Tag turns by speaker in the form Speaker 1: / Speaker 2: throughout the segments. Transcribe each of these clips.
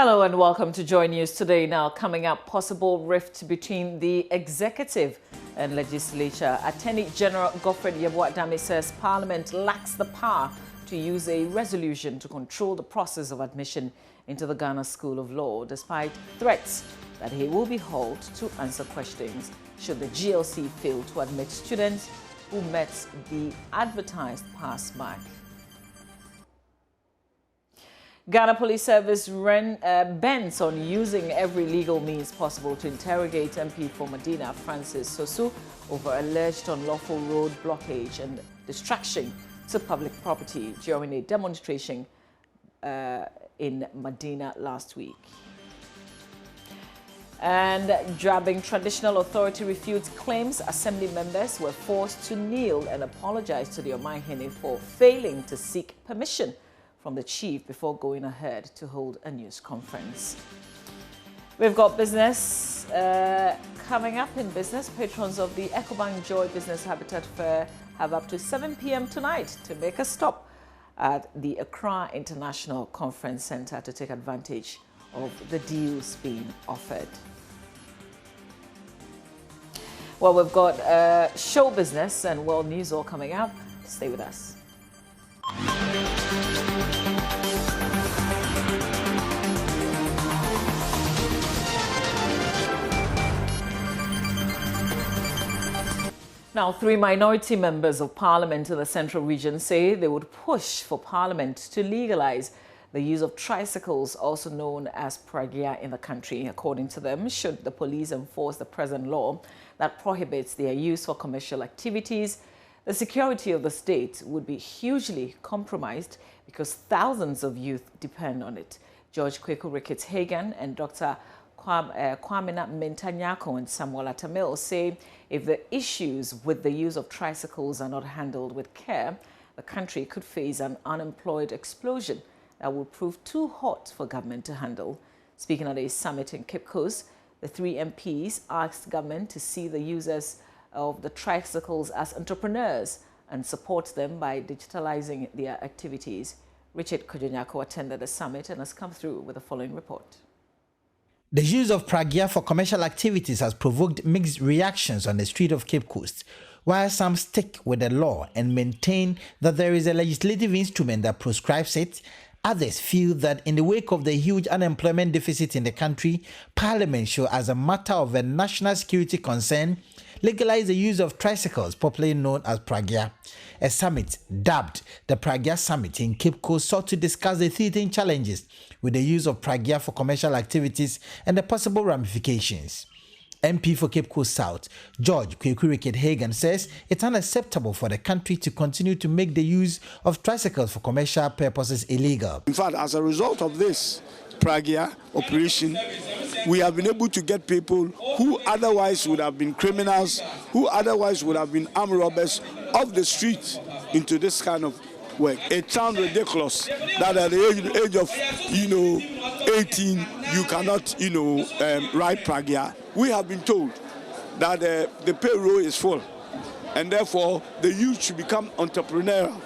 Speaker 1: Hello and welcome to Joy News Today. Now, coming up, possible rift between the executive and legislature. Attorney General Godfred Yeboah-Dame says Parliament lacks the power to use a resolution to control the process of admission into the Ghana School of Law, despite threats that he will be hauled to answer questions should the GLC fail to admit students who met the advertised pass mark. Ghana Police Service bends on using every legal means possible to interrogate MP for Madina Francis Sosu over alleged unlawful road blockage and distraction to public property during a demonstration in Madina last week. And Juaben Traditional Authority refutes claims assembly members were forced to kneel and apologize to the Omahene for failing to seek permission from the chief before going ahead to hold a news conference. We've got business coming up in business. Patrons of the EcoBank Joy Business Habitat Fair have up to 7 p.m. tonight to make a stop at the Accra International Conference Center to take advantage of the deals being offered. Well, we've got show business and world news all coming up. Stay with us. Now, 3 minority members of Parliament in the Central Region say they would push for Parliament to legalize the use of tricycles, also known as pragya, in the country. According to them, should the police enforce the present law that prohibits their use for commercial activities, the security of the state would be hugely compromised because thousands of youth depend on it. George Kweku Ricketts Hagan and Dr. Kwamina Mentanyako and Samuel Atamil say if the issues with the use of tricycles are not handled with care, the country could face an unemployed explosion that will prove too hot for government to handle. Speaking at a summit in Cape Coast, the 3 MPs asked government to see the users of the tricycles as entrepreneurs and support them by digitalizing their activities. Richard Kojonyako attended the summit and has come through with the following report.
Speaker 2: The use of pragya for commercial activities has provoked mixed reactions on the street of Cape Coast. While some stick with the law and maintain that there is a legislative instrument that prescribes it, others feel that in the wake of the huge unemployment deficit in the country, Parliament should, as a matter of a national security concern, legalize the use of tricycles, popularly known as pragya. A summit dubbed the Pragya Summit in Cape Coast sought to discuss the 13 challenges with the use of pragya for commercial activities and the possible ramifications. MP for Cape Coast South, George Kweku Ricketts Hagan, says it's unacceptable for the country to continue to make the use of tricycles for commercial purposes illegal.
Speaker 3: In fact, as a result of this pragya operation, we have been able to get people who otherwise would have been criminals, who otherwise would have been armed robbers, off the street into this kind of work. It sounds ridiculous that at the age of 18 you cannot ride pragya. We have been told that the payroll is full and therefore the youth should become entrepreneurial.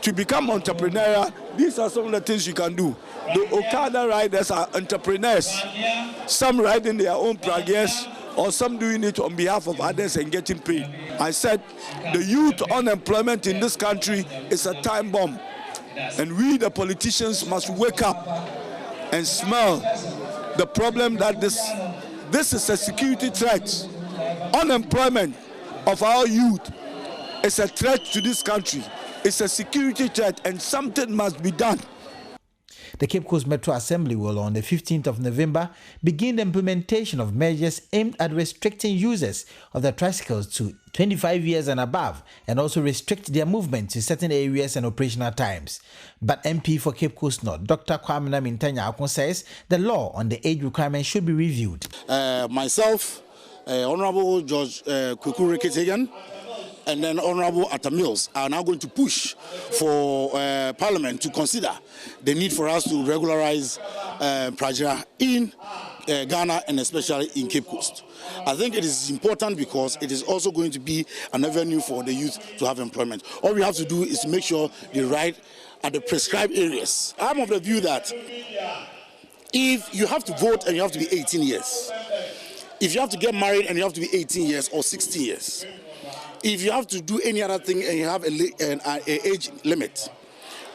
Speaker 3: To become entrepreneurial, these are some of the things you can do. The Okada riders are entrepreneurs. Some riding their own pragyas or some doing it on behalf of others and getting paid. I said the youth unemployment in this country is a time bomb. And we, the politicians, must wake up and smell the problem that this is a security threat. Unemployment of our youth is a threat to this country. It's a security threat and something must be done.
Speaker 2: The Cape Coast Metro Assembly will, on the 15th of November, begin the implementation of measures aimed at restricting users of the tricycles to 25 years and above, and also restrict their movement to certain areas and operational times. But MP for Cape Coast North, Dr. Kwamina Mentanyako, says the law on the age requirement should be reviewed.
Speaker 4: Myself, Honorable George Kweku Ricketts Hagan, and then Honorable Atamils are now going to push for Parliament to consider the need for us to regularize pragya in Ghana and especially in Cape Coast. I think it is important because it is also going to be an avenue for the youth to have employment. All we have to do is to make sure they ride at the prescribed areas. I'm of the view that If you have to vote and you have to be 18 years, if you have to get married and you have to be 18 years or 16 years, if you have to do any other thing and you have an age limit,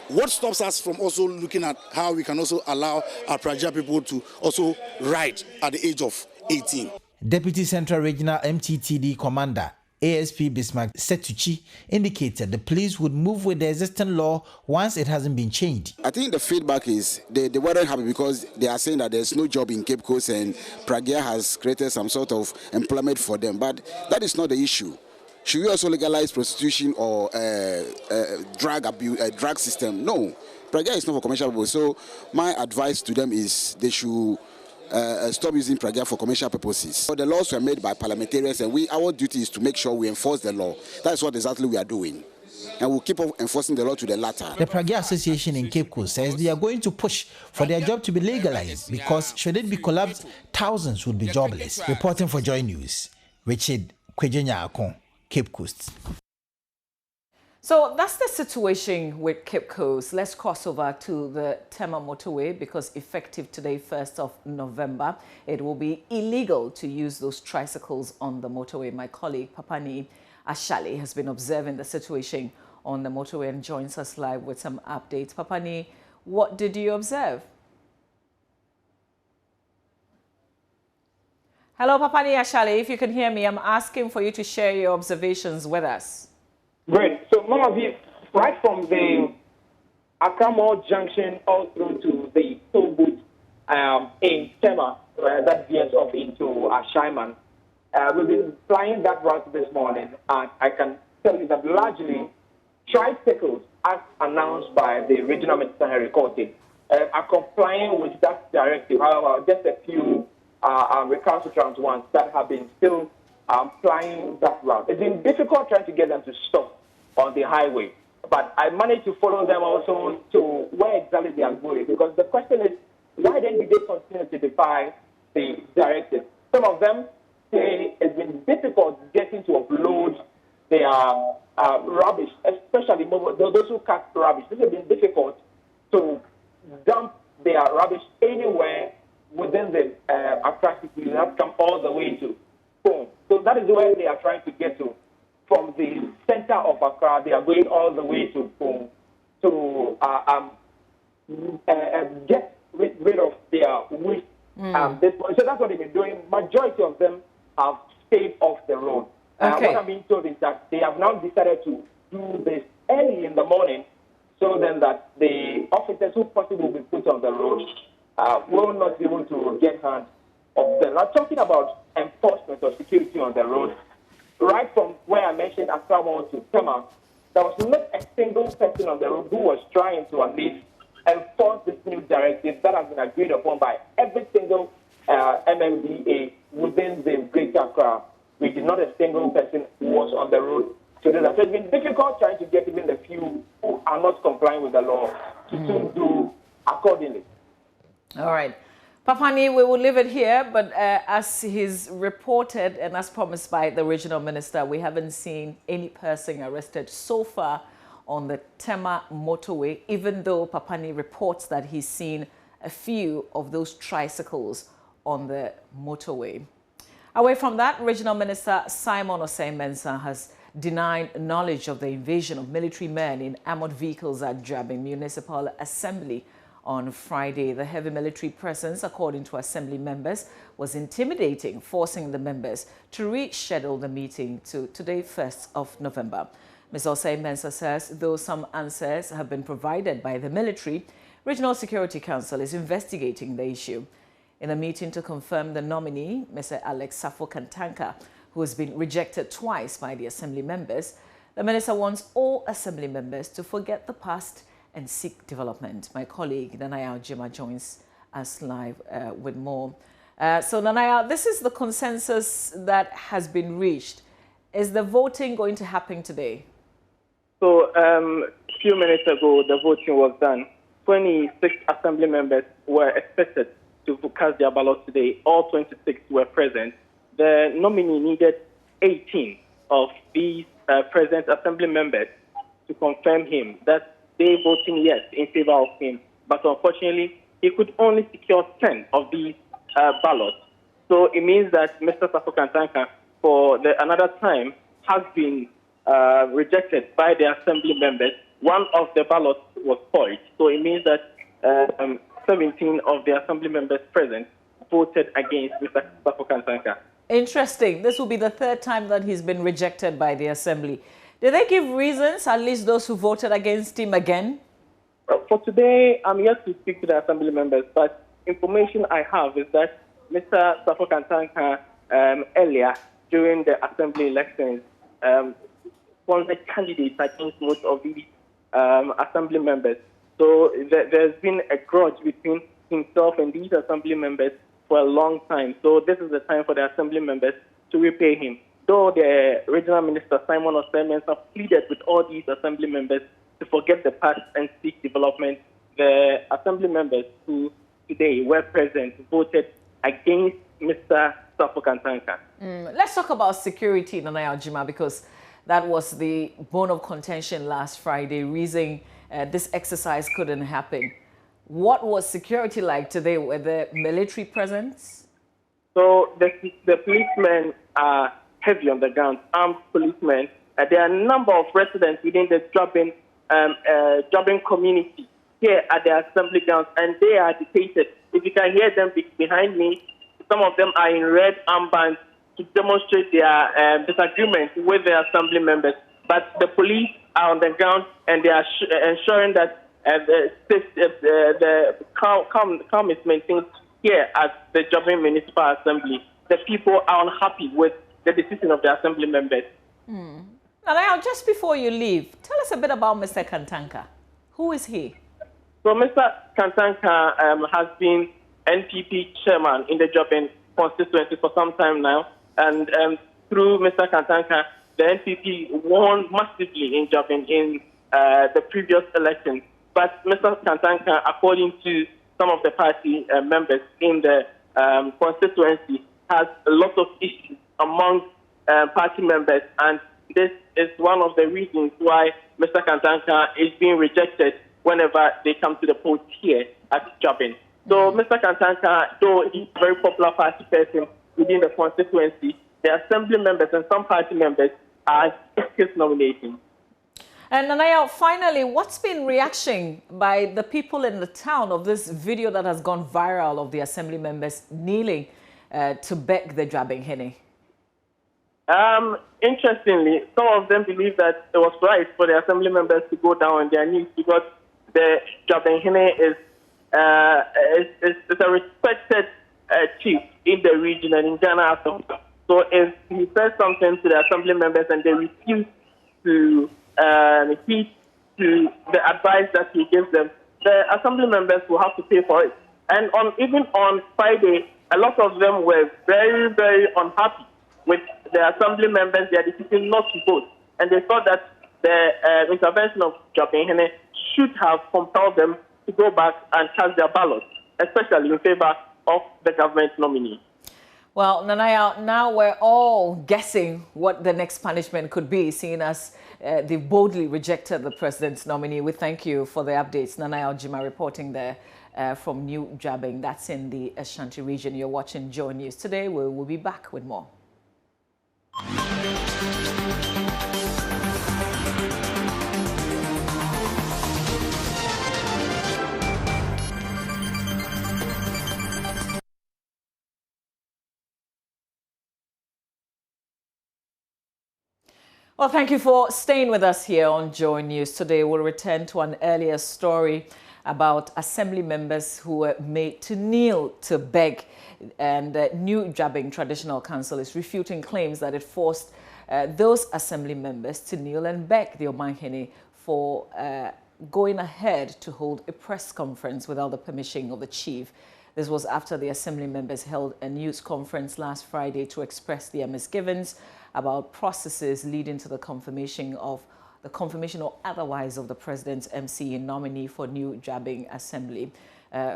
Speaker 4: what stops us from also looking at how we can also allow our Praja people to also ride at the age of 18?
Speaker 2: Deputy Central Regional MTTD Commander ASP Bismarck Setuchi indicated the police would move with the existing law once it hasn't been changed.
Speaker 5: I think the feedback is they weren't happy because they are saying that there's no job in Cape Coast and Pragia has created some sort of employment for them. But that is not the issue. Should we also legalize prostitution or drug abuse, drug system? No, Pragia is not for commercial people. So my advice to them is they should stop using Pragia for commercial purposes. So the laws were made by parliamentarians, and our duty is to make sure we enforce the law. That's what exactly we are doing. And we'll keep on enforcing the law to the latter.
Speaker 2: The Pragia Association in Cape Coast says they are going to push for their job to be legalized because should it be collapsed, thousands would be jobless. Reporting for Joy News, Richard Kwejenyakon, Cape Coast.
Speaker 1: So that's the situation with Cape Coast. Let's cross over to the Tema Motorway because effective today, 1st of November, it will be illegal to use those tricycles on the motorway. My colleague Papani Ashali has been observing the situation on the motorway and joins us live with some updates. Papani, what did you observe? Hello, Papani Ashali. If you can hear me, I'm asking for you to share your observations with us.
Speaker 6: Great. So, Mama, right from the Accra Mall Junction all through to the toll booth in Tema, that veers off into Ashaiman, we've been flying that route this morning, and I can tell you that largely tricycles, as announced by the Regional Minister Henry Korte, are complying with that directive. However, just a few recalcitrant ones that have been still flying that route. It's been difficult trying to get them to stop on the highway, but I managed to follow them also to where exactly they are going, because the question is, why then did they continue to defy the directive? Some of them say it's been difficult getting to upload their rubbish, especially those who cut rubbish. This has been difficult to dump their rubbish anywhere within the Accra city. You have to come all the way to home. So that is where they are trying to get to. From the center of Accra, they are going all the way to home to get rid of their waste. So that's what they've been doing. Majority of them have stayed off the road.
Speaker 1: Okay.
Speaker 6: What I'm being told is that they have now decided to do this early in the morning, so then that the officers who possibly will be put on the road will not be able to get hand of them. Now, talking about enforcement or security on the road, right from where I mentioned Accra Mall to Tema, there was not a single person on the road who was trying to at least enforce this new directive that has been agreed upon by every single MMDA within the Greater Accra. We did not a single person who was on the road to do that. So it's been difficult trying to get even the few who are not complying with the law to do accordingly.
Speaker 1: All right. Papani, we will leave it here, but as he's reported and as promised by the regional minister, we haven't seen any person arrested so far on the Tema motorway, even though Papani reports that he's seen a few of those tricycles on the motorway. Away from that, Regional Minister Simon Osei-Mensah has denied knowledge of the invasion of military men in armored vehicles at Juaben Municipal Assembly on Friday. The heavy military presence, according to Assembly members, was intimidating, forcing the members to reschedule the meeting to today, 1st of November. Ms. Osei-Mensah says, though some answers have been provided by the military, Regional Security Council is investigating the issue. In a meeting to confirm the nominee, Mr. Alex Safo-Kantanka, who has been rejected twice by the Assembly members, the minister wants all Assembly members to forget the past and seek development. My colleague, Nanaya Jima, joins us live with more. So, Nanaya, this is the consensus that has been reached. Is the voting going to happen today?
Speaker 6: So, a few minutes ago, the voting was done. 26 Assembly members were expected to cast their ballot today. All 26 were present. The nominee needed 18 of these present Assembly members to confirm him that they voting yes in favor of him. But unfortunately, he could only secure 10 of these ballots. So it means that Mr. Safo Kantanka, for another time, has been rejected by the assembly members. One of the ballots was spoiled. So it means that 17 of the assembly members present voted against Mr. Safo Kantanka.
Speaker 1: Interesting. This will be the third time that he's been rejected by the assembly. Did they give reasons, at least those who voted against him again?
Speaker 6: For today, I'm yet to speak to the assembly members, but information I have is that Mr. Safo Kantanka earlier during the assembly elections sponsored candidates against most of these assembly members. So there's been a grudge between himself and these assembly members for a long time. So this is the time for the assembly members to repay him. Though the regional minister, Simon Osemens, have pleaded with all these assembly members to forget the past and seek development, the assembly members who today were present voted against Mr. Safo Kantanka.
Speaker 1: Let's talk about security, Nanaya Ojima, because that was the bone of contention last Friday, reason this exercise couldn't happen. What was security like today? Were there military presence?
Speaker 6: So the policemen are heavy on the ground, armed policemen. There are a number of residents within the Juaben community here at the assembly grounds, and they are agitated. If you can hear them behind me, some of them are in red armbands to demonstrate their disagreement with the assembly members. But the police are on the ground, and they are ensuring that the calm is maintained here at the Juaben Municipal Assembly. The people are unhappy with the decision of the assembly members.
Speaker 1: Now, just before you leave, tell us a bit about Mr. Kantanka. Who is he?
Speaker 6: So Mr. Kantanka has been NPP chairman in the Juaben constituency for some time now. And through Mr. Kantanka, the NPP won massively in Juaben in the previous election. But Mr. Kantanka, according to some of the party members in the constituency, has a lot of issues among party members, and this is one of the reasons why Mr. Kantanka is being rejected whenever they come to the polls here at Juaben. So Mr. Kantanka, though he's a very popular party person within the constituency, the assembly members and some party members are against his nomination.
Speaker 1: And Nanaya, finally, what's been reaction by the people in the town of this video that has gone viral of the assembly members kneeling to beg the Juaben Hene?
Speaker 6: Interestingly, some of them believe that it was right for the assembly members to go down on their knees because the Juaben Hene is a respected chief in the region and in Ghana. So if he says something to the assembly members and they refuse to heed to the advice that he gives them, the assembly members will have to pay for it. And even on Friday, a lot of them were very, very unhappy with the assembly members, their decision not to vote. And they thought that the intervention of Juaben Hene should have compelled them to go back and cast their ballots, especially in favor of the government nominee.
Speaker 1: Well, Nanaya, now we're all guessing what the next punishment could be, seeing as they boldly rejected the president's nominee. We thank you for the updates. Nanaya Ojima reporting there from New Juaben. That's in the Ashanti region. You're watching Joy News. Today, we'll be back with more. Well, thank you for staying with us here on Joy News. Today, we'll return to an earlier story about assembly members who were made to kneel to beg. And the New Juaben Traditional Council is refuting claims that it forced those assembly members to kneel and beg the Omanhene for going ahead to hold a press conference without the permission of the chief. This was after the assembly members held a news conference last Friday to express their misgivings about processes leading to the confirmation or otherwise of the president's MC nominee for New Juaben Assembly,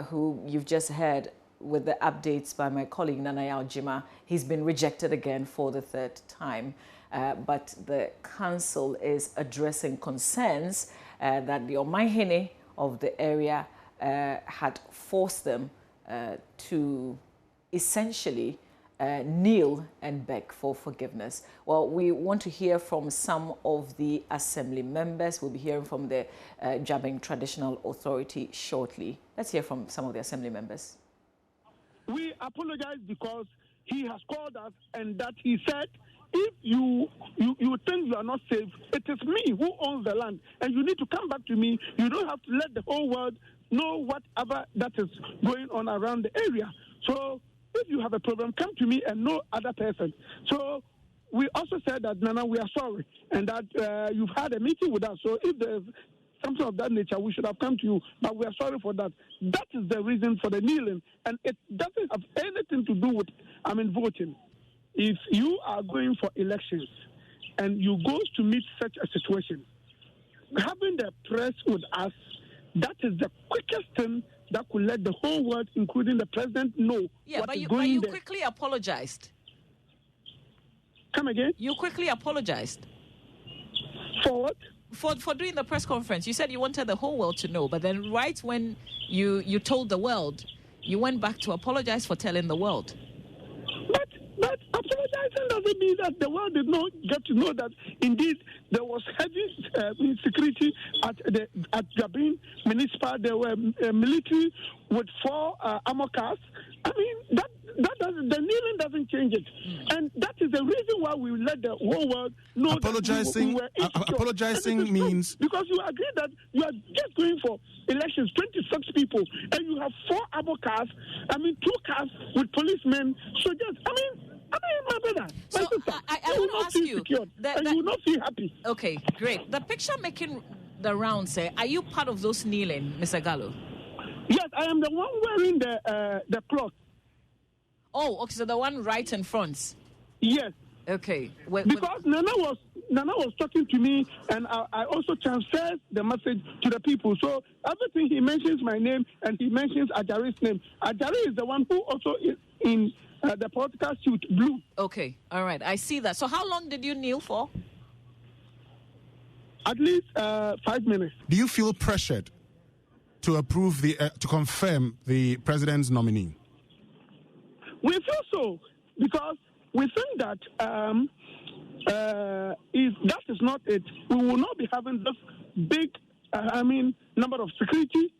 Speaker 1: who you've just heard with the updates by my colleague Nanaya Ojima. He's been rejected again for the third time. But the council is addressing concerns that the Omanhene of the area had forced them to essentially kneel and beg for forgiveness. Well, we want to hear from some of the assembly members. We'll be hearing from the Juaben Traditional Authority shortly. Let's hear from some of the assembly members.
Speaker 7: We apologize because he has called us and that he said, if you think you are not safe, it is me who owns the land, and you need to come back to me. You don't have to let the whole world know whatever that is going on around the area. So if you have a problem, come to me and no other person. So we also said that, Nana, we are sorry, and that you've had a meeting with us. So if there's something of that nature, we should have come to you, but we are sorry for that. That is the reason for the kneeling, and it doesn't have anything to do with, voting. If you are going for elections and you go to meet such a situation, having the press with us, that is the quickest thing that could let the whole world, including the president, know.
Speaker 1: Yeah,
Speaker 7: what
Speaker 1: but
Speaker 7: is
Speaker 1: you
Speaker 7: going there.
Speaker 1: quickly apologized.
Speaker 7: Come again?
Speaker 1: You quickly apologized.
Speaker 7: For what?
Speaker 1: For doing the press conference. You said you wanted the whole world to know, but then right when you told the world, you went back to apologize for telling the world.
Speaker 7: But apologizing doesn't mean that the world did not get to know that indeed there was heavy security at Juaben Municipal. There were military with 4 armor cars. The kneeling doesn't change it, and that is the reason why we let the whole world know.
Speaker 8: Apologizing.
Speaker 7: That we were
Speaker 8: apologizing means
Speaker 7: because you agree that you are just going for elections, 26 people, and you have 4 armor cars. 2 cars with policemen. So just my brother, my sister,
Speaker 1: I want to ask you,
Speaker 7: and you will not feel happy.
Speaker 1: Okay, great. The picture making the rounds. Are you part of those kneeling, Mr. Gallo?
Speaker 7: Yes, I am the one wearing the cloth.
Speaker 1: Oh, okay, so the one right in front.
Speaker 7: Yes.
Speaker 1: Okay.
Speaker 7: Because Nana was talking to me, and I also transferred the message to the people. So everything he mentions my name, and he mentions Ajari's name. Ajari is the one who also is in the political suit, blue.
Speaker 1: Okay, all right. I see that. So how long did you kneel for?
Speaker 7: At least 5 minutes.
Speaker 8: Do you feel pressured to approve to confirm the president's nominee?
Speaker 7: We feel so because we think that if that is not it, we will not be having this big, number of security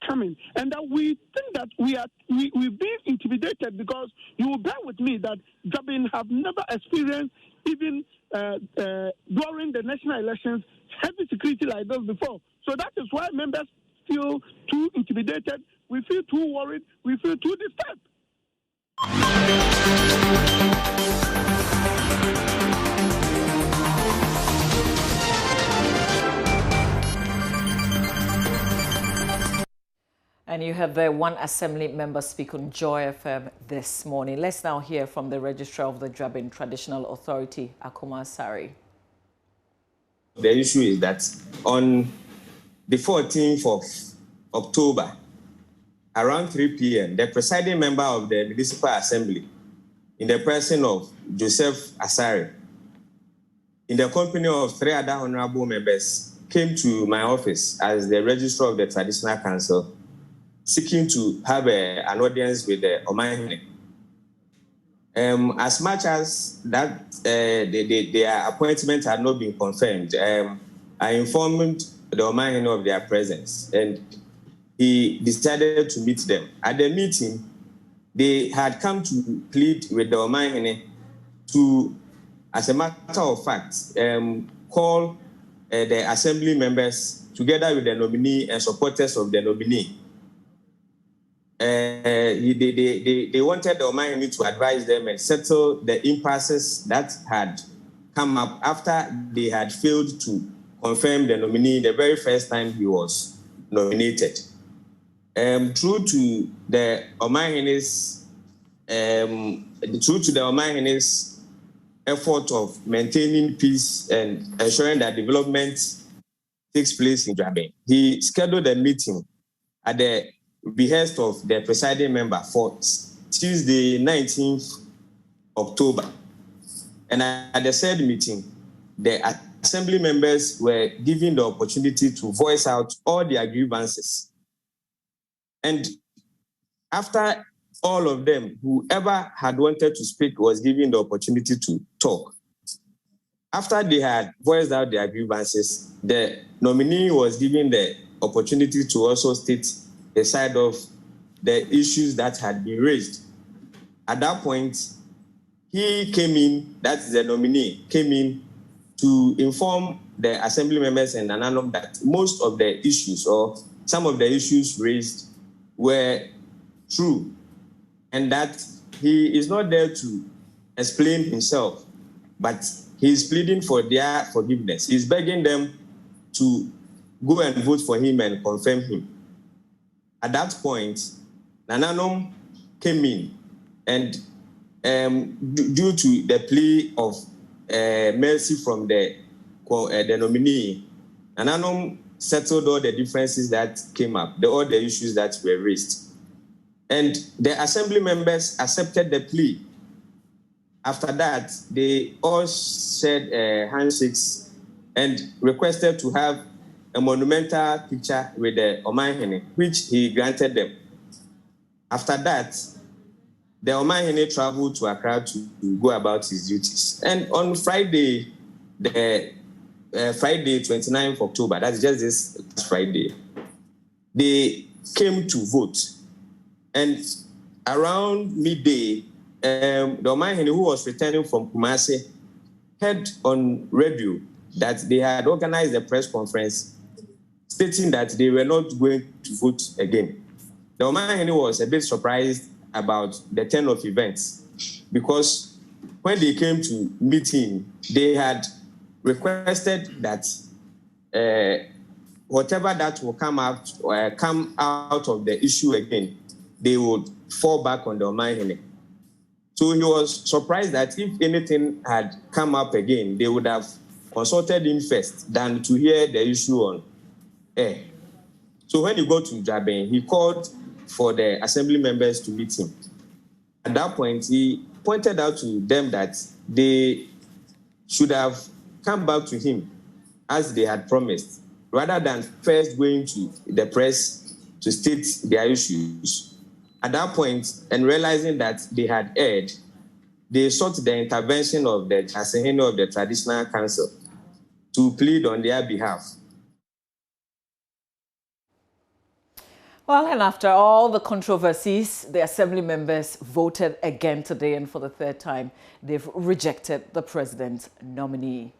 Speaker 7: coming, and that we think that we've been intimidated because you will bear with me that Juaben have never experienced even during the national elections heavy security like this before. So that is why members feel too intimidated. We feel too worried. We feel too disturbed.
Speaker 1: And you have one assembly member speak on Joy FM this morning. Let's now hear from the registrar of the Juaben Traditional Authority, Akuma Sari.
Speaker 9: The issue is that on the 14th of October, around 3 p.m., the presiding member of the Municipal Assembly, in the person of Joseph Asari, in the company of 3 other honorable members, came to my office as the registrar of the Traditional Council, seeking to have an audience with the Omahene. As much as that their appointment had not been confirmed, I informed the Omahene of their presence, and he decided to meet them. At the meeting, they had come to plead with the Omahene to, as a matter of fact, call the assembly members together with the nominee and supporters of the nominee. They wanted the Omahene to advise them and settle the impasses that had come up after they had failed to confirm the nominee the very first time he was nominated. True to the Omahene's effort of maintaining peace and ensuring that development takes place in Juaben, he scheduled a meeting at the behest of the presiding member for Tuesday, 19th October. And at the said meeting, the assembly members were given the opportunity to voice out all their grievances And after all of them, whoever had wanted to speak was given the opportunity to talk. After they had voiced out their grievances, the nominee was given the opportunity to also state the side of the issues that had been raised. At that point, he came in, that is the nominee, came in to inform the assembly members and Nananom that most of the issues or some of the issues raised were true and that he is not there to explain himself, but he is pleading for their forgiveness. He is begging them to go and vote for him and confirm him. At that point, Nananom came in and due to the plea of mercy from the nominee, Nananom settled all the differences that came up, all the issues that were raised. And the assembly members accepted the plea. After that, they all shared handshakes and requested to have a monumental picture with the Omahene, which he granted them. After that, the Omahene traveled to Accra to go about his duties. And on Friday, Friday, 29th October, that's just this Friday, they came to vote. And around midday, the Omahene, who was returning from Kumasi, heard on radio that they had organized a press conference stating that they were not going to vote again. The Omahene was a bit surprised about the turn of events because when they came to meet him, they had requested that whatever that will come out of the issue again, they would fall back on the Omahene. So he was surprised that if anything had come up again, they would have consulted him first than to hear the issue on air. So when he got to Juaben, he called for the assembly members to meet him. At that point, he pointed out to them that they should have come back to him as they had promised, rather than first going to the press to state their issues. At that point, and realizing that they had erred, they sought the intervention of the Asehene of the Traditional Council to plead on their behalf.
Speaker 1: Well, and after all the controversies, the assembly members voted again today, and for the third time, they've rejected the president's nominee.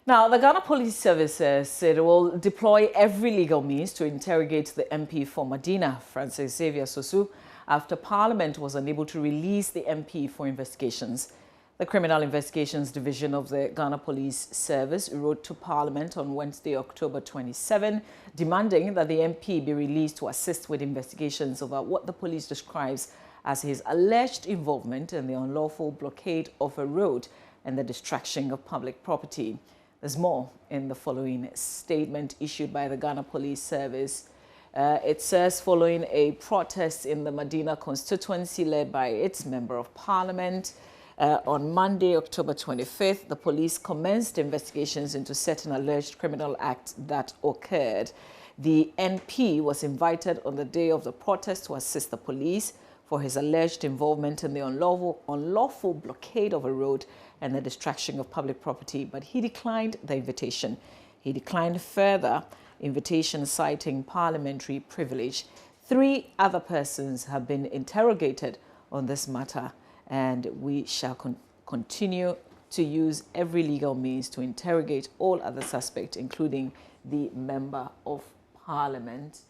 Speaker 1: Now, the Ghana Police Service said it will deploy every legal means to interrogate the MP for Madina, Francis Xavier Sosu, after Parliament was unable to release the MP for investigations. The Criminal Investigations Division of the Ghana Police Service wrote to Parliament on Wednesday, October 27, demanding that the MP be released to assist with investigations over what the police describes as his alleged involvement in the unlawful blockade of a road and the destruction of public property. There's more in the following statement issued by the Ghana Police Service. It says, following a protest in the Madina constituency led by its Member of Parliament, on Monday, October 25th, the police commenced investigations into certain alleged criminal acts that occurred. The NP was invited on the day of the protest to assist the police for his alleged involvement in the unlawful blockade of a road and the destruction of public property, but he declined the invitation. He declined further invitation, citing parliamentary privilege. 3 other persons have been interrogated on this matter, and we shall continue to use every legal means to interrogate all other suspects, including the Member of Parliament.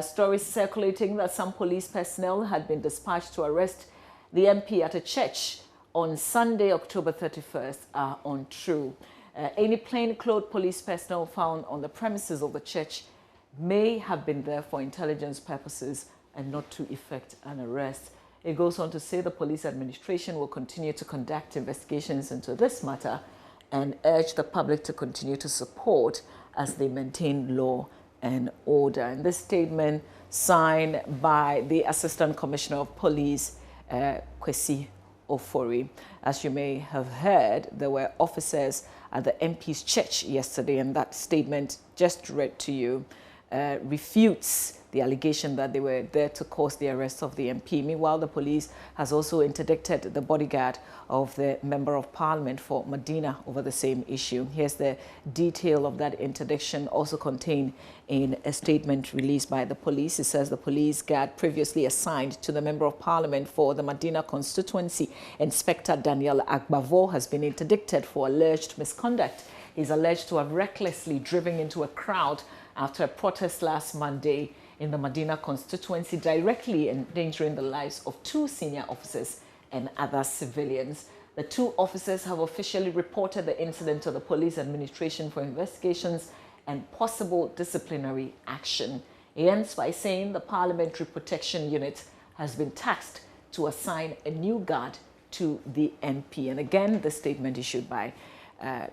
Speaker 1: Stories circulating that some police personnel had been dispatched to arrest the MP at a church on Sunday, October 31st, are untrue. Any plainclothes police personnel found on the premises of the church may have been there for intelligence purposes and not to effect an arrest. It goes on to say the police administration will continue to conduct investigations into this matter and urge the public to continue to support as they maintain law and order. In this statement signed by the Assistant Commissioner of Police, Kwesi Ofori. As you may have heard, there were officers at the MP's church yesterday, and that statement just read to you refutes the allegation that they were there to cause the arrest of the MP. Meanwhile, the police has also interdicted the bodyguard of the Member of Parliament for Medina over the same issue. Here's the detail of that interdiction, also contained in a statement released by the police. It says the police guard previously assigned to the Member of Parliament for the Medina constituency, Inspector Daniel Agbavo, has been interdicted for alleged misconduct. He's alleged to have recklessly driven into a crowd after a protest last Monday in the Medina constituency, directly endangering the lives of 2 senior officers and other civilians. The 2 officers have officially reported the incident to the police administration for investigations and possible disciplinary action. He ends by saying the Parliamentary Protection Unit has been tasked to assign a new guard to the MP. And again, the statement issued by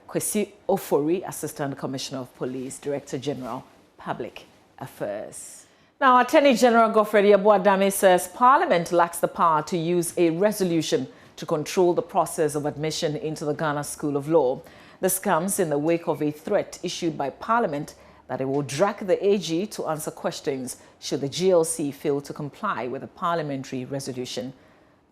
Speaker 1: Kwesi Ofori, Assistant Commissioner of Police, Director General, Public Affairs. Now, Attorney General Godfrey Juaben says Parliament lacks the power to use a resolution to control the process of admission into the Ghana School of Law. This comes in the wake of a threat issued by Parliament that it will drag the AG to answer questions should the GLC fail to comply with a parliamentary resolution.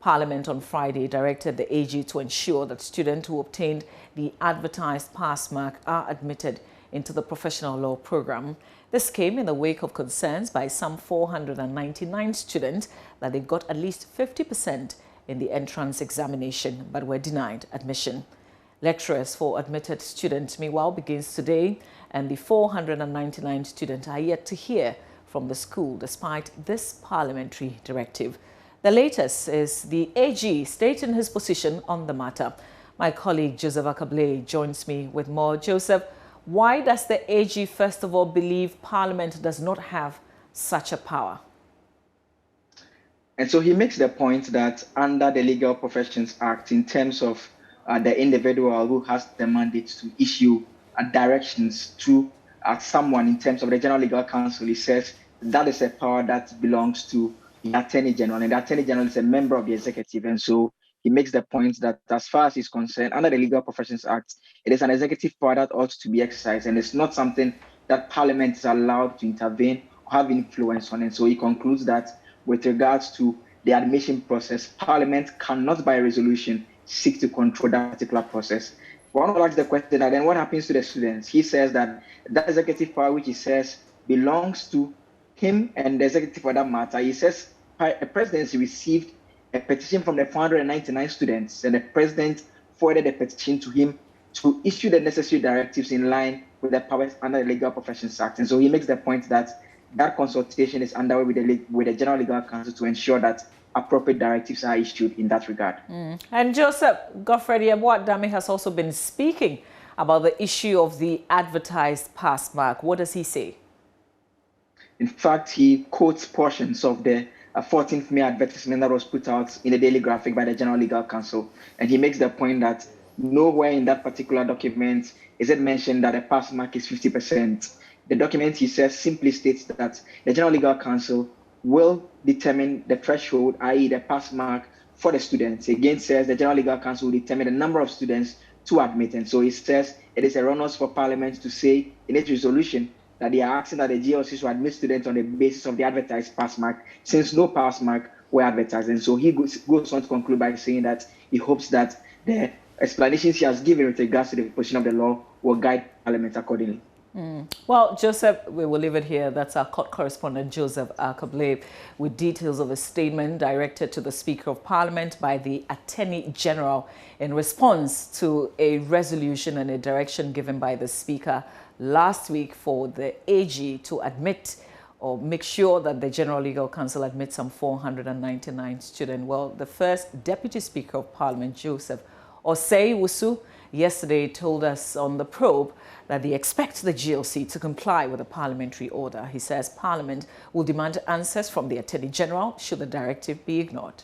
Speaker 1: Parliament on Friday directed the AG to ensure that students who obtained the advertised pass mark are admitted into the professional law program. This came in the wake of concerns by some 499 students that they got at least 50% in the entrance examination but were denied admission. Lecturers for admitted students, meanwhile, begins today, and the 499 students are yet to hear from the school despite this parliamentary directive. The latest is the AG stating his position on the matter. My colleague Joseph Akable joins me with more. Joseph, why does the AG first of all believe Parliament does not have such a power?
Speaker 10: And so he makes the point that under the Legal Professions Act, in terms of the individual who has the mandate to issue directions to someone in terms of the General Legal Counsel, he says that is a power that belongs to the Attorney General, and the Attorney General is a member of the executive. And so he makes the point that as far as he's concerned, under the Legal Professions Act, it is an executive power that ought to be exercised, and it's not something that Parliament is allowed to intervene or have influence on. And so he concludes that with regards to the admission process, Parliament cannot by resolution seek to control that particular process. One will ask the question that then what happens to the students? He says that that executive power, which he says belongs to him and the executive for that matter, he says the presidency received a petition from the 499 students, and the president forwarded the petition to him to issue the necessary directives in line with the powers under the Legal Professions Act. And so he makes the point that that consultation is underway with the General Legal Counsel to ensure that appropriate directives are issued in that regard.
Speaker 1: And Joseph, Godfrey Juaben has also been speaking about the issue of the advertised pass mark. What does he say?
Speaker 10: In fact, he quotes portions of the 14th May advertisement that was put out in the Daily Graphic by the General Legal Counsel. And he makes the point that nowhere in that particular document is it mentioned that a pass mark is 50%. The document, he says, simply states that the General Legal Counsel will determine the threshold, i.e. the pass mark for the students. Again, says the General Legal Counsel will determine the number of students to admit. And so he says it is erroneous for Parliament to say in its resolution that they are asking that the GLC should admit students on the basis of the advertised pass mark, since no pass mark were advertised. And so he goes on to conclude by saying that he hopes that the explanations he has given with regards to the position of the law will guide Parliament accordingly.
Speaker 1: Well, Joseph, we will leave it here. That's our court correspondent, Joseph Akable, with details of a statement directed to the Speaker of Parliament by the Attorney General in response to a resolution and a direction given by the Speaker last week for the AG to admit or make sure that the General Legal Counsel admits some 499 students. Well, the first Deputy Speaker of Parliament, Joseph Osei Wusu, yesterday told us on The Probe that they expect the GLC to comply with the parliamentary order. He says Parliament will demand answers from the Attorney General should the directive be ignored.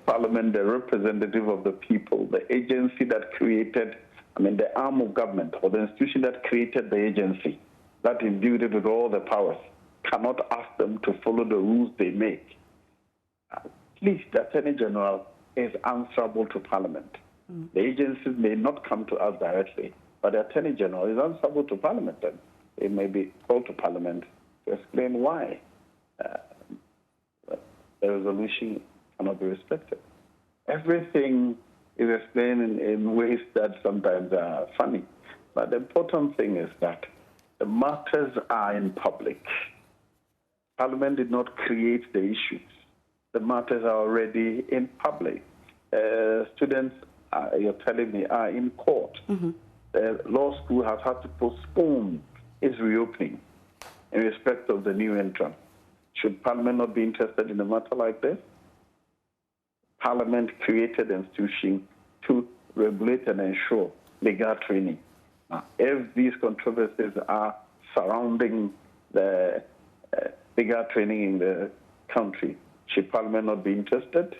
Speaker 7: Parliament, the representative of the people, the agency that created, the arm of government or the institution that created the agency, that imbued it with all the powers, cannot ask them to follow the rules they make. At least the Attorney General is answerable to Parliament. The agencies may not come to us directly, but the Attorney General is answerable to Parliament. And
Speaker 11: it may be called to Parliament to explain why the resolution cannot be respected. Everything is explained in ways that sometimes are funny. But the important thing is that the matters are in public. Parliament did not create the issues. The matters are already in public. Students, you're telling me, are in court. The law school has had to postpone its reopening in respect of the new entrant. Should Parliament not be interested in a matter like this? Parliament created an institution to regulate and ensure legal training. Now, if these controversies are surrounding the legal training in the country, should Parliament not be interested?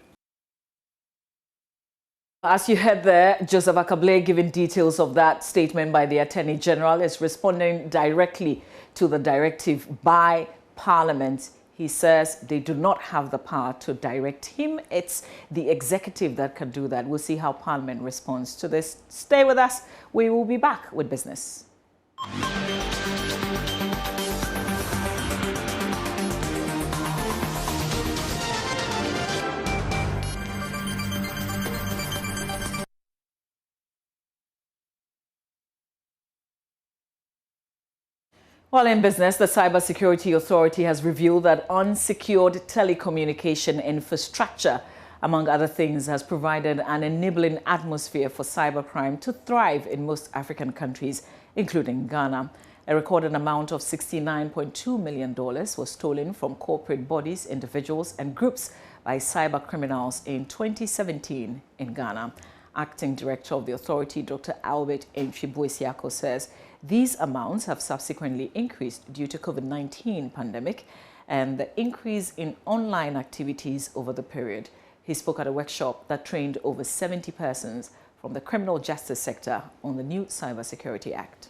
Speaker 1: As you heard there, Joseph Akable giving details of that statement by the Attorney General is responding directly to the directive by Parliament. He says they do not have the power to direct him. It's the executive that can do that. We'll see how Parliament responds to this. Stay with us. We will be back with business. While in business, the Cybersecurity Authority has revealed that unsecured telecommunication infrastructure, among other things, has provided an enabling atmosphere for cybercrime to thrive in most African countries, including Ghana. A recorded amount of $69.2 million was stolen from corporate bodies, individuals, and groups by cyber criminals in 2017 in Ghana. Acting Director of the authority, Dr. Albert Ntwibuesiako, says these amounts have subsequently increased due to COVID-19 pandemic and the increase in online activities over the period. He spoke at a workshop that trained over 70 persons from the criminal justice sector on the new Cybersecurity Act.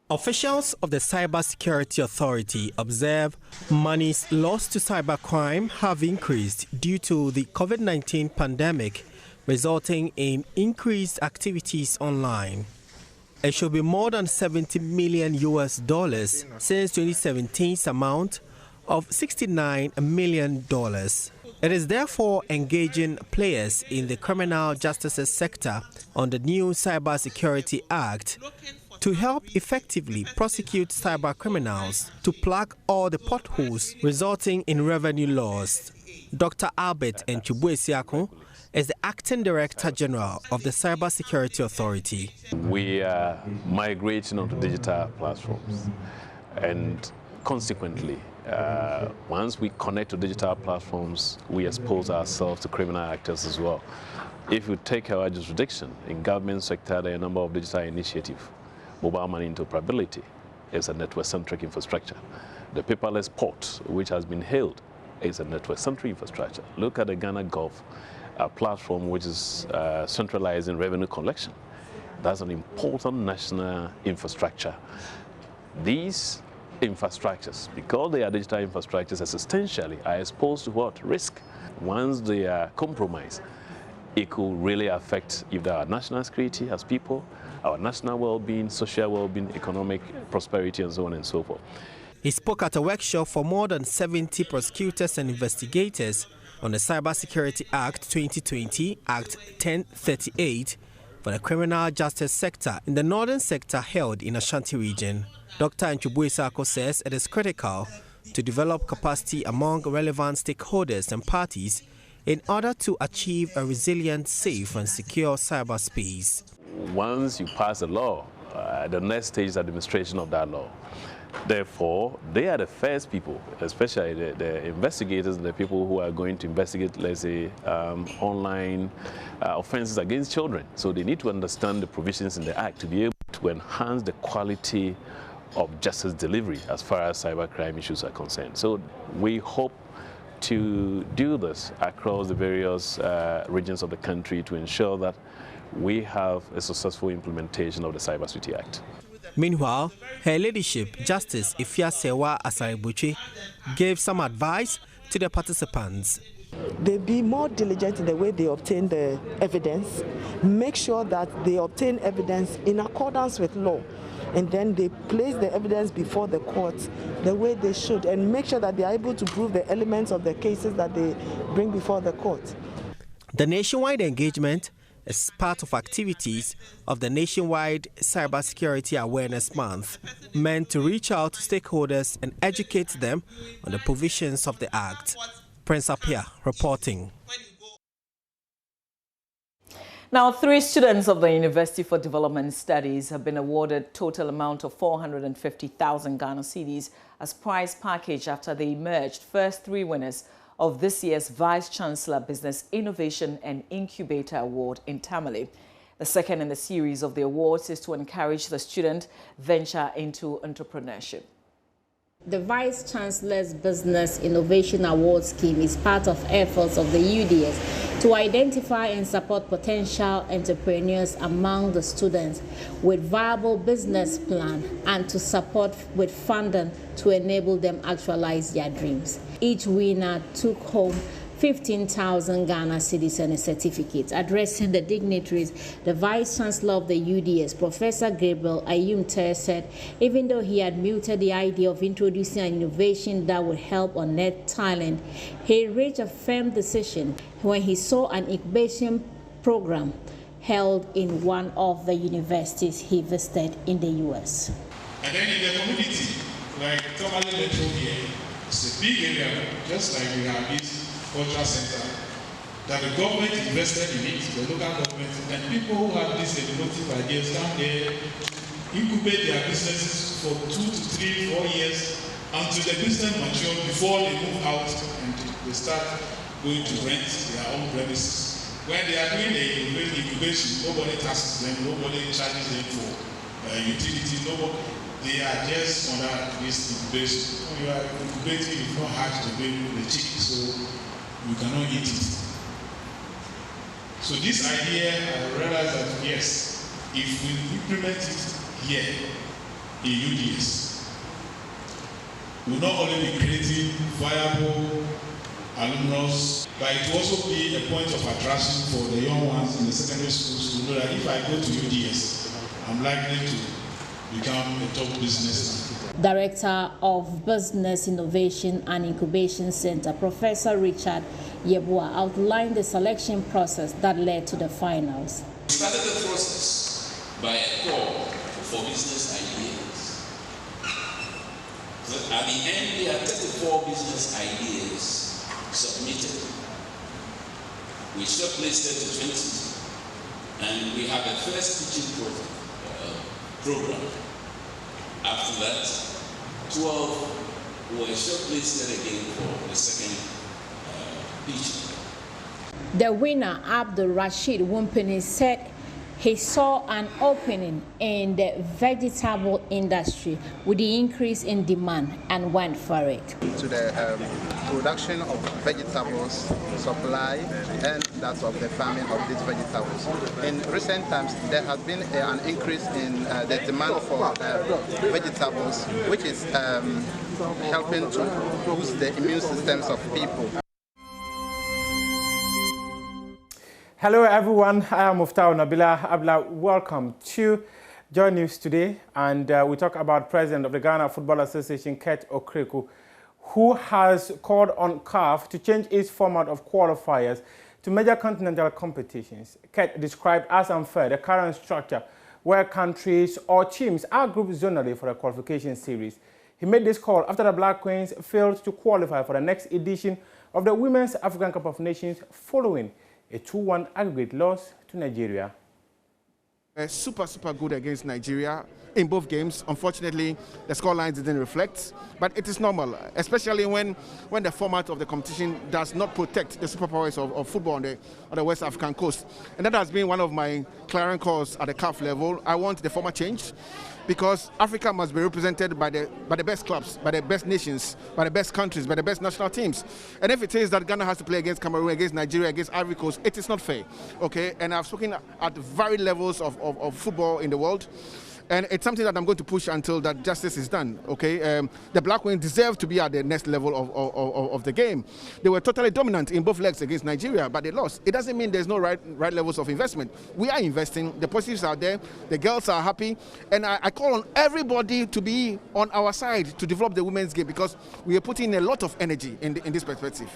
Speaker 12: Officials of the Cybersecurity Authority observe monies lost to cybercrime have increased due to the COVID-19 pandemic, resulting in increased activities online. It should be more than $70 million since 2017's amount of $69 million. It is therefore engaging players in the criminal justice sector on the new Cybersecurity Act to help effectively prosecute cyber criminals to plug all the potholes resulting in revenue loss. Dr. Albert Ntwibuesiako is the Acting Director General of the Cybersecurity Authority.
Speaker 13: We are migrating onto digital platforms, and consequently, once we connect to digital platforms, we expose ourselves to criminal actors as well. If you take our jurisdiction, in government sector, there are a number of digital initiatives. Mobile money interoperability is a network-centric infrastructure. The paperless port, which has been hailed, is a network-centric infrastructure. Look at the Ghana Gulf platform, which is centralizing revenue collection. That's an important national infrastructure. These infrastructures, because they are digital infrastructures, essentially are exposed to what? Risk. Once they are compromised, it could really affect either our national security as people, our national well-being, social well-being, economic prosperity, and so on and so forth.
Speaker 12: He spoke at a workshop for more than 70 prosecutors and investigators on the Cybersecurity Act 2020, Act 1038, for the criminal justice sector in the northern sector held in Ashanti region. Dr. Ntwibuesiako says it is critical to develop capacity among relevant stakeholders and parties in order to achieve a resilient, safe and secure cyberspace.
Speaker 13: Once you pass a law, the next stage is administration of that law. Therefore, they are the first people, especially the investigators, the people who are going to investigate, let's say, online offenses against children. So they need to understand the provisions in the Act to be able to enhance the quality of justice delivery as far as cybercrime issues are concerned. So we hope to do this across the various regions of the country to ensure that we have a successful implementation of the Cybersecurity Act.
Speaker 12: Meanwhile, her ladyship, Justice Ifiasewa Asaribuchi, gave some advice to the participants.
Speaker 14: They be more diligent in the way they obtain the evidence, make sure that they obtain evidence in accordance with law. and then they place the evidence before the courts the way they should and make sure that they are able to prove the elements of the cases that they bring before the court.
Speaker 12: The nationwide engagement is part of activities of the nationwide Cybersecurity Awareness Month, meant to reach out to stakeholders and educate them on the provisions of the Act. Prince Apia reporting.
Speaker 1: Now, 3 students of the University for Development Studies have been awarded total amount of 450,000 Ghana cedis as prize package after they emerged first 3 winners of this year's Vice Chancellor Business Innovation and Incubator Award in Tamale. The second in the series of the awards is to encourage the student venture into entrepreneurship.
Speaker 15: The Vice Chancellor's Business Innovation Award scheme is part of efforts of the UDS to identify and support potential entrepreneurs among the students with viable business plan and to support with funding to enable them actualize their dreams. Each winner took home 15,000 Ghana cedis and a certificate. Addressing the dignitaries, the Vice Chancellor of the UDS, Professor Gabriel Ayumte, said even though he had muted the idea of introducing an innovation that would help unearth talent, he reached a firm decision when he saw an incubation program held in one of the universities he visited in the U.S.
Speaker 16: And then in the community, like Tamale Metro here, it's a big area, just like we have this cultural center, that the government invested in it, the local government, and people who have these innovative ideas come there, incubate their businesses for 2 to 3, 4 years until the business matures before they move out and they start going to rent their own premises. When they are doing the incubation, nobody taxes them, nobody charges them for utilities, nobody. They are just under this incubation. When you are incubating, you don't hatch the baby, the chicken, so you cannot eat it. So this idea, I realized that yes, if we implement it here in UDS, we'll not only be creating viable alumnus, but it will also be a point of attraction for the young ones in the secondary schools to know that if I go to UDS, I'm likely to become a top businessman.
Speaker 15: Director of Business Innovation and Incubation Center, Professor Richard Yeboah, outlined the selection process that led to the finals.
Speaker 17: We started the process by a call for business ideas. So at the end, there are 34 business ideas submitted. We shortlisted to 20, and we have a first pitching program. After that, 12 were shortlisted again for the second pitch.
Speaker 15: The winner, Abdul Rashid Wumpini, said he saw an opening in the vegetable industry with the increase in demand and went for it.
Speaker 18: To the production of vegetables, supply, and that of the farming of these vegetables. In recent times, there has been an increase in the demand for vegetables, which is helping to boost the immune systems of people.
Speaker 19: Hello everyone, I am Muftau Nabila Abla. Welcome to Joy News today, and we talk about President of the Ghana Football Association, Kurt Okreku, who has called on CAF to change its format of qualifiers to major continental competitions. Kurt described as unfair the current structure where countries or teams are grouped zonally for a qualification series. He made this call after the Black Queens failed to qualify for the next edition of the Women's African Cup of Nations following a 2-1 aggregate loss to Nigeria.
Speaker 8: Super good against Nigeria in both games. Unfortunately, the scorelines didn't reflect, but it is normal, especially when the format of the competition does not protect the superpowers of football on the West African coast. And that has been one of my clarion calls at the CAF level. I want the format changed, because Africa must be represented by the best clubs, by the best nations, by the best countries, by the best national teams. And if it is that Ghana has to play against Cameroon, against Nigeria, against Ivory Coast, it is not fair. Okay, and I've spoken at varied levels of football in the world. And it's something that I'm going to push until that justice is done, okay? The Black Queens deserve to be at the next level of the game. They were totally dominant in both legs against Nigeria, but they lost. It doesn't mean there's no right levels of investment. We are investing, the positives are there, the girls are happy, and I call on everybody to be on our side to develop the women's game because we are putting a lot of energy in this perspective.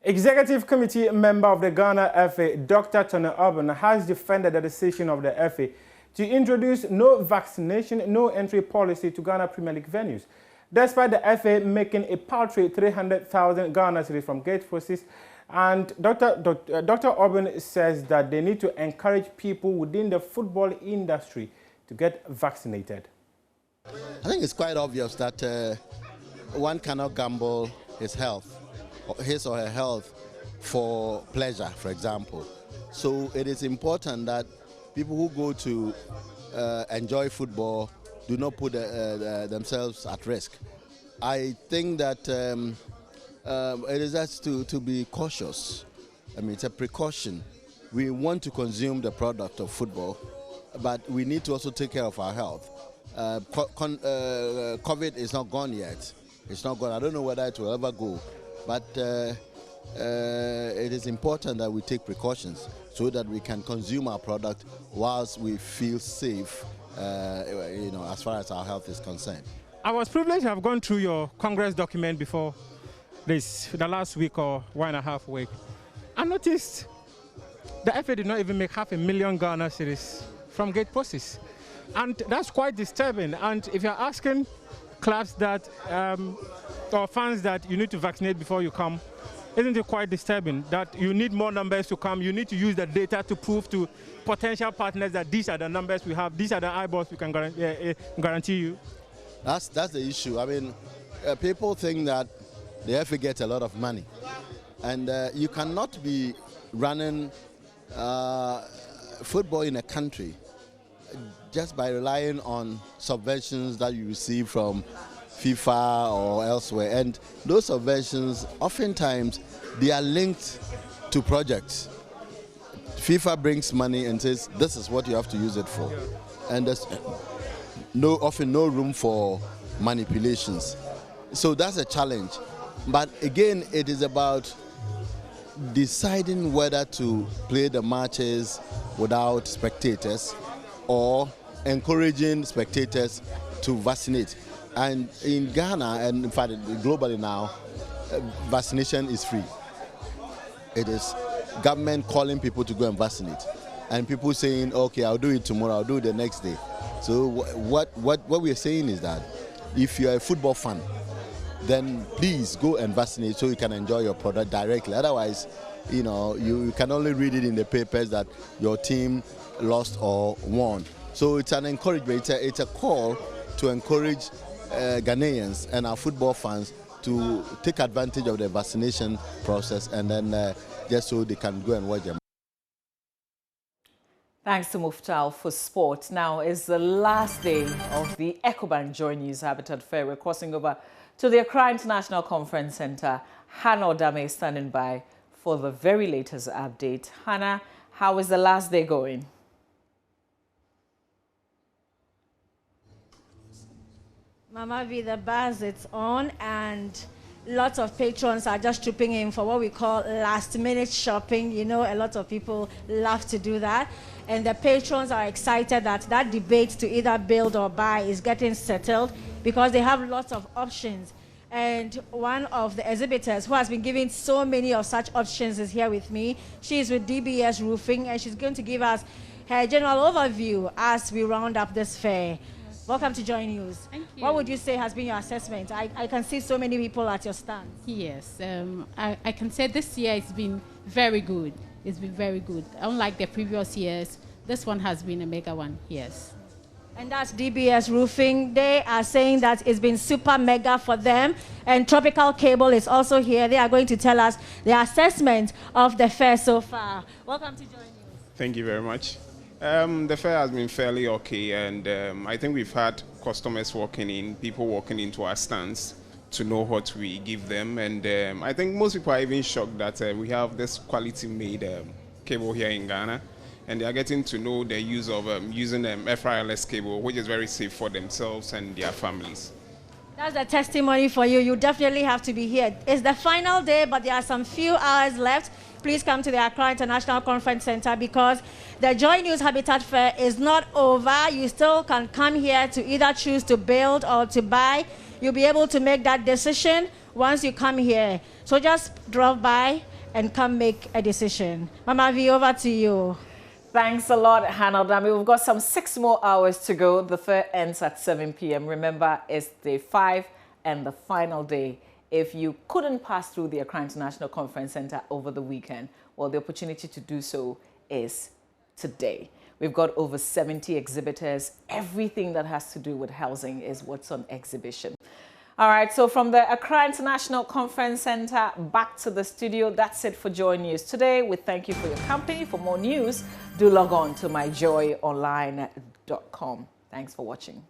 Speaker 19: Executive Committee member of the Ghana FA, Dr. Tony Juaben, has defended the decision of the FA to introduce no vaccination, no entry policy to Ghana Premier League venues, despite the FA making a paltry 300,000 Ghana cedis from gate proceeds. And Dr. Juaben says that they need to encourage people within the football industry to get vaccinated.
Speaker 20: I think it's quite obvious that one cannot gamble his health, his or her health, for pleasure, for example. So it is important that people who go to enjoy football do not put themselves at risk. I think that it is just to be cautious. I mean, it's a precaution. We want to consume the product of football, but we need to also take care of our health. COVID is not gone yet. It's not gone. I don't know whether it will ever go, but it is important that we take precautions so that we can consume our product whilst we feel safe, as far as our health is concerned.
Speaker 19: I was privileged to have gone through your Congress document before the last week or 1.5 weeks. I noticed the FA did not even make 500,000 Ghana cedis from gate posts. And that's quite disturbing. And if you're asking clubs that, or fans that you need to vaccinate before you come, isn't it quite disturbing that you need more numbers to come? You need to use the data to prove to potential partners that these are the numbers we have, these are the eyeballs we can guarantee you?
Speaker 20: That's the issue. I mean, people think that the FA gets a lot of money. And you cannot be running football in a country just by relying on subventions that you receive from FIFA or elsewhere. And those subventions, oftentimes, they are linked to projects. FIFA brings money and says, this is what you have to use it for. And there's often no room for manipulations. So that's a challenge. But again, it is about deciding whether to play the matches without spectators or encouraging spectators to vaccinate. And in Ghana, and in fact globally now, vaccination is free. It is government calling people to go and vaccinate. And people saying, okay, I'll do it tomorrow, I'll do it the next day. So what we are saying is that if you're a football fan, then please go and vaccinate so you can enjoy your product directly. Otherwise, you can only read it in the papers that your team lost or won. So it's an encouragement, it's a call to encourage Ghanaians and our football fans to take advantage of the vaccination process and then just so they can go and watch them.
Speaker 1: Thanks to Muftal for sport. Now is the last day of the Ecobank Joy News Habitat Fair. We're crossing over to the Accra International Conference Center. Hannah Odame is standing by for the very latest update. Hannah, how is the last day going?
Speaker 21: Mama V, the buzz it's on, and lots of patrons are just trooping in for what we call last-minute shopping. You know, a lot of people love to do that. And the patrons are excited that that debate to either build or buy is getting settled because they have lots of options. And one of the exhibitors who has been giving so many of such options is here with me. She is with DBS Roofing, and she's going to give us her general overview as we round up this fair. Welcome to Joy News.
Speaker 22: Thank you.
Speaker 21: What would you say has been your assessment? I can see so many people at your stand.
Speaker 22: Yes, I can say this year it's been very good. It's been very good. Unlike the previous years, this one has been a mega one, yes.
Speaker 21: And that's DBS Roofing. They are saying that it's been super mega for them. And Tropical Cable is also here. They are going to tell us the assessment of the fair so far. Welcome to Joy News.
Speaker 23: Thank you very much. The fair has been fairly okay, and I think we've had customers walking in, people walking into our stands to know what we give them, and I think most people are even shocked that we have this quality-made cable here in Ghana. and they are getting to know the use of using FRLS cable, which is very safe for themselves and their families.
Speaker 21: That's a testimony for you. You definitely have to be here. It's the final day, but there are some few hours left. Please come to the Accra International Conference Center because the Joy News Habitat Fair is not over. You still can come here to either choose to build or to buy. You'll be able to make that decision once you come here. So just drop by and come make a decision. Mama V, over to you.
Speaker 1: Thanks a lot, Hannah Dami. We've got some 6 more hours to go. The fair ends at 7 p.m. Remember, it's day 5 and the final day. If you couldn't pass through the Accra International Conference Center over the weekend, well, the opportunity to do so is today. We've got over 70 exhibitors. Everything that has to do with housing is what's on exhibition. All right, so from the Accra International Conference Center back to the studio, that's it for Joy News today. We thank you for your company. For more news, do log on to myjoyonline.com. Thanks for watching.